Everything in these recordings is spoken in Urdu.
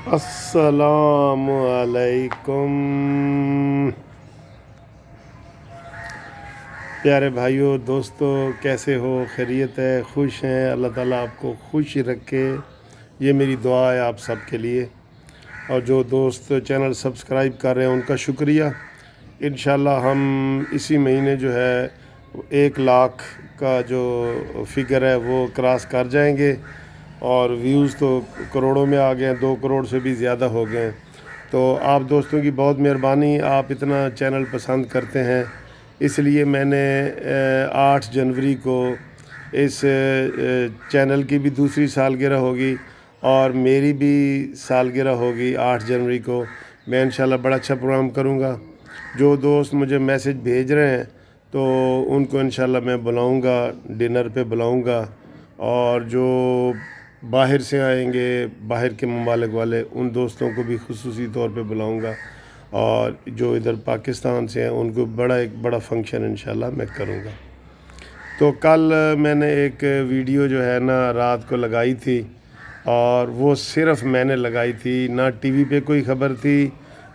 السلام علیکم پیارے بھائیوں دوستو، کیسے ہو؟ خیریت ہے؟ خوش ہیں؟ اللہ تعالیٰ آپ کو خوش رکھے، یہ میری دعا ہے آپ سب کے لیے۔ اور جو دوست چینل سبسکرائب کر رہے ہیں ان کا شکریہ۔ انشاءاللہ ہم اسی مہینے جو ہے 1 لاکھ کا جو فگر ہے وہ کراس کر جائیں گے، اور ویوز تو کروڑوں میں آ گئے ہیں، 2 کروڑ سے بھی زیادہ ہو گئے ہیں۔ تو آپ دوستوں کی بہت مہربانی، آپ اتنا چینل پسند کرتے ہیں، اس لیے میں نے 8 جنوری کو اس چینل کی بھی دوسری سالگرہ ہوگی اور میری بھی سالگرہ ہوگی 8 جنوری کو۔ میں انشاءاللہ بڑا اچھا پروگرام کروں گا۔ جو دوست مجھے میسج بھیج رہے ہیں تو ان کو انشاءاللہ میں بلاؤں گا، ڈنر پہ بلاؤں گا، اور جو باہر سے آئیں گے، باہر کے ممالک والے، ان دوستوں کو بھی خصوصی طور پہ بلاؤں گا، اور جو ادھر پاکستان سے ہیں ان کو ایک بڑا فنکشن انشاءاللہ میں کروں گا۔ تو کل میں نے ایک ویڈیو جو ہے نا رات کو لگائی تھی، اور وہ صرف میں نے لگائی تھی، نہ ٹی وی پہ کوئی خبر تھی،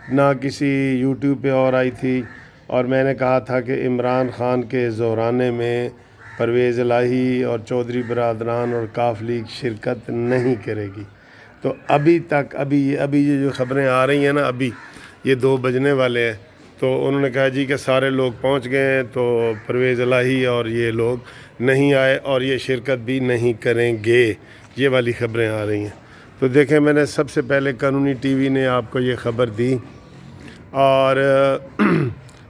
نہ کسی یوٹیوب پہ اور آئی تھی، اور میں نے کہا تھا کہ عمران خان کے ظہرانے میں پرویز الہی اور چودھری برادران اور کاف لیگ شرکت نہیں کرے گی۔ تو ابھی تک ابھی یہ جو خبریں آ رہی ہیں نا، ابھی یہ 2 بجنے والے ہیں، تو انہوں نے کہا جی کہ سارے لوگ پہنچ گئے ہیں، تو پرویز الہی اور یہ لوگ نہیں آئے اور یہ شرکت بھی نہیں کریں گے، یہ والی خبریں آ رہی ہیں۔ تو دیکھیں، میں نے سب سے پہلے قانونی ٹی وی نے آپ کو یہ خبر دی، اور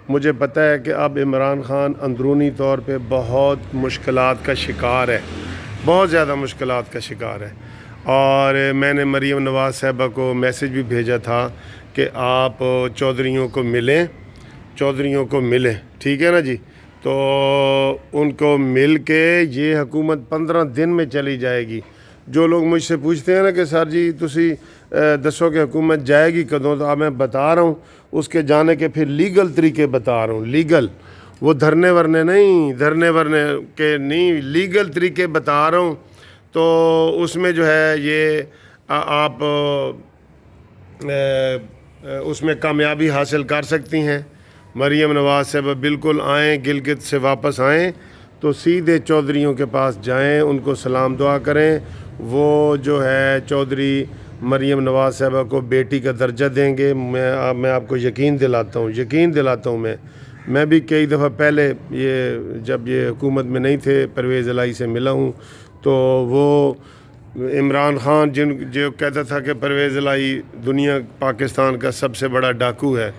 مجھے پتہ ہے کہ اب عمران خان اندرونی طور پہ بہت مشکلات کا شکار ہے، بہت زیادہ مشکلات کا شکار ہے۔ اور میں نے مریم نواز صاحبہ کو میسج بھی بھیجا تھا کہ آپ چودھریوں کو ملیں، ٹھیک ہے نا جی؟ تو ان کو مل کے یہ حکومت 15 دن میں چلی جائے گی۔ جو لوگ مجھ سے پوچھتے ہیں نا کہ سر جی تسی دسو کہ حکومت جائے گی کدوں، تو اب میں بتا رہا ہوں اس کے جانے کے پھر لیگل طریقے بتا رہا ہوں، لیگل، وہ دھرنے ورنے کے نہیں، لیگل طریقے بتا رہا ہوں۔ تو اس میں جو ہے یہ آپ اس میں کامیابی حاصل کر سکتی ہیں۔ مریم نواز صاحب بالکل آئیں، گلگت سے واپس آئیں تو سیدھے چودھریوں کے پاس جائیں، ان کو سلام دعا کریں۔ وہ جو ہے چودھری مریم نواز صاحبہ کو بیٹی کا درجہ دیں گے، میں آپ کو یقین دلاتا ہوں میں بھی کئی دفعہ پہلے جب یہ حکومت میں نہیں تھے پرویز الہی سے ملا ہوں، تو وہ عمران خان جو کہتا تھا کہ پرویز الہی پاکستان کا سب سے بڑا ڈاکو ہے،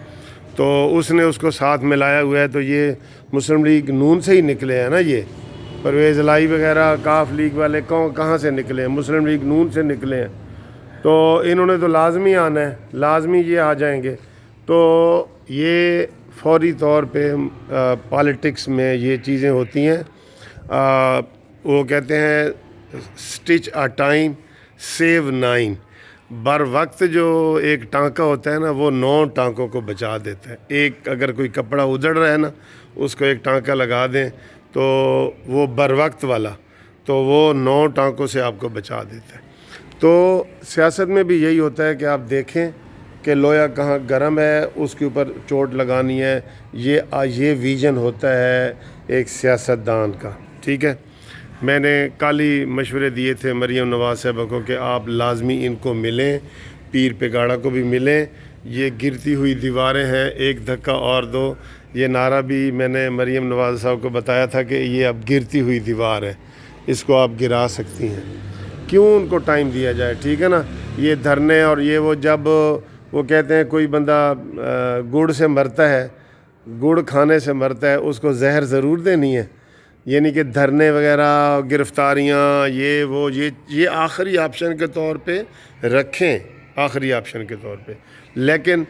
تو اس نے اس کو ساتھ ملایا ہوا ہے۔ تو یہ مسلم لیگ نون سے ہی نکلے ہیں نا، یہ پرویز الہی وغیرہ کاف لیگ والے کہاں سے نکلے ہیں؟ مسلم لیگ نون سے نکلے ہیں۔ تو انہوں نے تو لازمی آنا ہے، لازمی یہ آ جائیں گے۔ تو یہ فوری طور پہ پالیٹکس میں یہ چیزیں ہوتی ہیں۔ وہ کہتے ہیں سٹچ اے ٹائم سیو 9، بر وقت جو ایک ٹانکا ہوتا ہے نا وہ 9 ٹانکوں کو بچا دیتا ہے۔ ایک اگر کوئی کپڑا ادڑ رہا ہے نا، اس کو ایک ٹانکا لگا دیں تو وہ بر وقت والا، تو وہ 9 ٹانکوں سے آپ کو بچا دیتا ہے۔ تو سیاست میں بھی یہی ہوتا ہے کہ آپ دیکھیں کہ لویا کہاں گرم ہے، اس کے اوپر چوٹ لگانی ہے، یہ ویژن ہوتا ہے ایک سیاستدان کا، ٹھیک ہے؟ میں نے کل ہی مشورے دیے تھے مریم نواز صاحبہ کو کہ آپ لازمی ان کو ملیں، پیر پگاڑا کو بھی ملیں۔ یہ گرتی ہوئی دیواریں ہیں، ایک دھکا اور دو، یہ نعرہ بھی میں نے مریم نواز صاحب کو بتایا تھا کہ یہ اب گرتی ہوئی دیوار ہے، اس کو آپ گرا سکتی ہیں۔ کیوں ان کو ٹائم دیا جائے، ٹھیک ہے نا؟ یہ دھرنے اور یہ وہ، جب وہ کہتے ہیں کوئی بندہ گڑ سے مرتا ہے، گڑ کھانے سے مرتا ہے، اس کو زہر ضرور دینی ہے؟ یعنی کہ دھرنے وغیرہ، گرفتاریاں، یہ آخری آپشن کے طور پہ رکھیں، آخری آپشن کے طور پہ۔ لیکن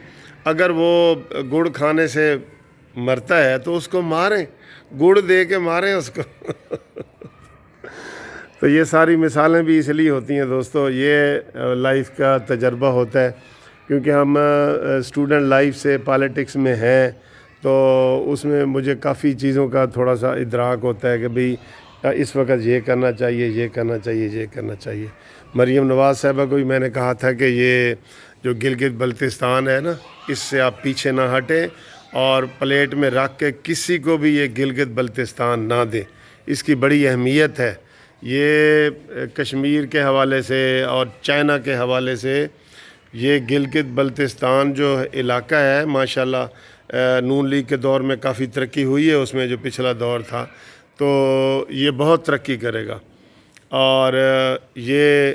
اگر وہ گڑ کھانے سے مرتا ہے تو اس کو ماریں، گڑ دے کے ماریں اس کو۔ تو یہ ساری مثالیں بھی اس لیے ہوتی ہیں دوستو، یہ لائف کا تجربہ ہوتا ہے، کیونکہ ہم اسٹوڈنٹ لائف سے پالیٹکس میں ہیں، تو اس میں مجھے کافی چیزوں کا تھوڑا سا ادراک ہوتا ہے کہ بھئی اس وقت یہ کرنا چاہیے، یہ کرنا چاہیے، یہ کرنا چاہیے۔ مریم نواز صاحبہ کو بھی میں نے کہا تھا کہ یہ جو گلگت بلتستان ہے نا، اس سے آپ پیچھے نہ ہٹیں اور پلیٹ میں رکھ کے کسی کو بھی یہ گلگت بلتستان نہ دیں، اس کی بڑی اہمیت ہے۔ یہ کشمیر کے حوالے سے اور چائنا کے حوالے سے یہ گلگت بلتستان جو علاقہ ہے ماشاءاللہ نون لیگ کے دور میں کافی ترقی ہوئی ہے، اس میں جو پچھلا دور تھا تو یہ بہت ترقی کرے گا اور یہ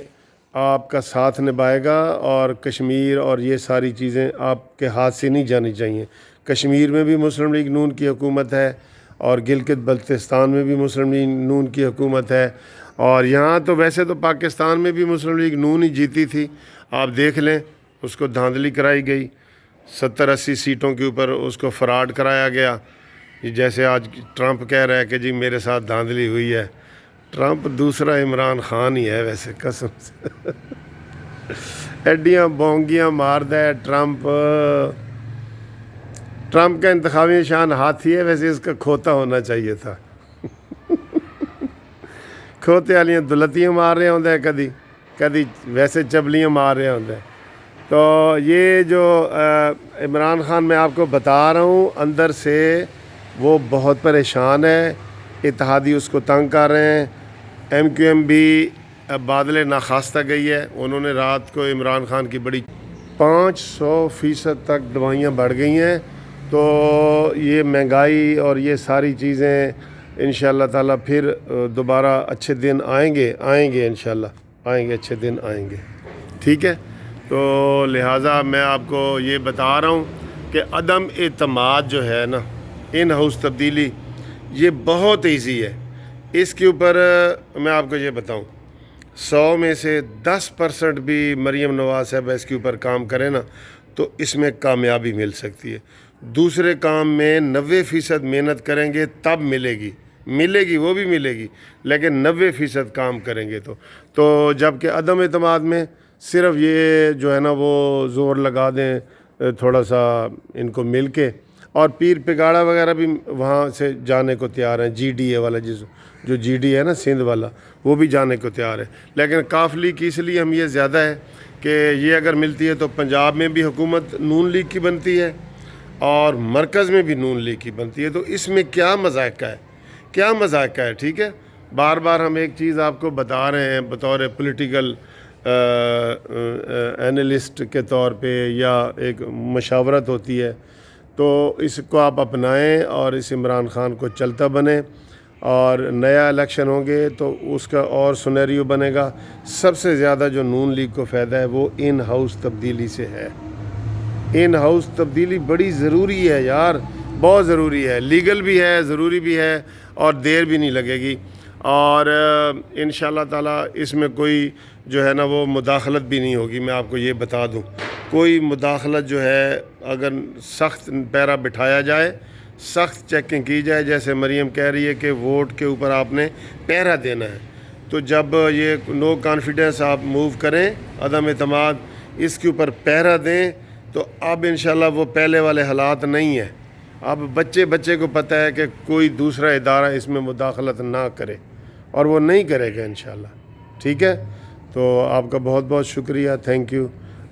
آپ کا ساتھ نبھائے گا، اور کشمیر اور یہ ساری چیزیں آپ کے ہاتھ سے نہیں جانی چاہیے۔ کشمیر میں بھی مسلم لیگ نون کی حکومت ہے اور گلگت بلتستان میں بھی مسلم لیگ نون کی حکومت ہے، اور یہاں تو ویسے تو پاکستان میں بھی مسلم لیگ نون ہی جیتی تھی، آپ دیکھ لیں اس کو دھاندلی کرائی گئی، 70-80 سیٹوں کے اوپر اس کو فراڈ کرایا گیا، جیسے آج ٹرمپ کہہ رہا ہے کہ جی میرے ساتھ دھاندلی ہوئی ہے۔ ٹرمپ دوسرا عمران خان ہی ہے ویسے، قسم سے ایڈیاں بونگیاں ماردا ہے ٹرمپ کا انتخابی نشان ہاتھی ہے، ویسے اس کا کھوتا ہونا چاہیے تھا کھوتے والیاں دلتیاں مار رہے ہوندے کدی ویسے چبلیاں مار رہے ہوندے۔ تو یہ جو عمران خان میں آپ کو بتا رہا ہوں اندر سے وہ بہت پریشان ہے، اتحادی اس کو تنگ کر رہے ہیں۔ ایم کیو ایم بھی بادل ناخواستہ گئی ہے، انہوں نے رات کو عمران خان کی بڑی 500% تک دوائیاں بڑھ گئی ہیں، تو یہ مہنگائی اور یہ ساری چیزیں انشاءاللہ تعالیٰ پھر دوبارہ اچھے دن آئیں گے انشاءاللہ آئیں گے، اچھے دن آئیں گے، ٹھیک ہے۔ تو لہٰذا میں آپ کو یہ بتا رہا ہوں کہ عدم اعتماد جو ہے نا، ان ہاؤس تبدیلی یہ بہت ایزی ہے۔ اس کے اوپر میں آپ کو یہ بتاؤں 100 میں سے 10% بھی مریم نواز صاحب اس کے اوپر کام کرے نا تو اس میں کامیابی مل سکتی ہے۔ دوسرے کام میں 90% محنت کریں گے تب ملے گی وہ بھی ملے گی، لیکن 90% کام کریں گے تو جبکہ عدم اعتماد میں صرف یہ جو ہے نا وہ زور لگا دیں تھوڑا سا ان کو مل کے، اور پیر پگاڑا وغیرہ بھی وہاں سے جانے کو تیار ہیں، جی ڈی اے والا جو جی ڈی ہے نا سندھ والا، وہ بھی جانے کو تیار ہے۔ لیکن کاف لیگ کی اس لیے اہمیت زیادہ ہے کہ یہ اگر ملتی ہے تو پنجاب میں بھی حکومت نون لیگ کی بنتی ہے اور مرکز میں بھی نون لیگ کی بنتی ہے، تو اس میں کیا مذائقہ ہے، ٹھیک ہے۔ بار بار ہم ایک چیز آپ کو بتا رہے ہیں بطور پولیٹیکل اینالسٹ کے طور پہ، یا ایک مشاورت ہوتی ہے، تو اس کو آپ اپنائیں اور اس عمران خان کو چلتا بنیں، اور نیا الیکشن ہوں گے تو اس کا اور سنیریو بنے گا۔ سب سے زیادہ جو نون لیگ کو فائدہ ہے وہ ان ہاؤس تبدیلی سے ہے۔ ان ہاؤس تبدیلی بڑی ضروری ہے یار، بہت ضروری ہے، لیگل بھی ہے، ضروری بھی ہے، اور دیر بھی نہیں لگے گی، اور انشاءاللہ تعالیٰ اس میں کوئی جو ہے نا وہ مداخلت بھی نہیں ہوگی۔ میں آپ کو یہ بتا دوں، کوئی مداخلت جو ہے اگر سخت پیرا بٹھایا جائے، سخت چیکنگ کی جائے، جیسے مریم کہہ رہی ہے کہ ووٹ کے اوپر آپ نے پہرا دینا ہے، تو جب یہ نو کانفیڈنس آپ موو کریں، عدم اعتماد، اس کے اوپر پہرا دیں، تو اب انشاءاللہ وہ پہلے والے حالات نہیں ہیں۔ اب بچے کو پتہ ہے کہ کوئی دوسرا ادارہ اس میں مداخلت نہ کرے، اور وہ نہیں کرے گا انشاءاللہ، ٹھیک ہے۔ تو آپ کا بہت بہت شکریہ، تھینک یو،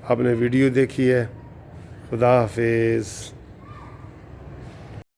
آپ نے ویڈیو دیکھی ہے، خدا حافظ۔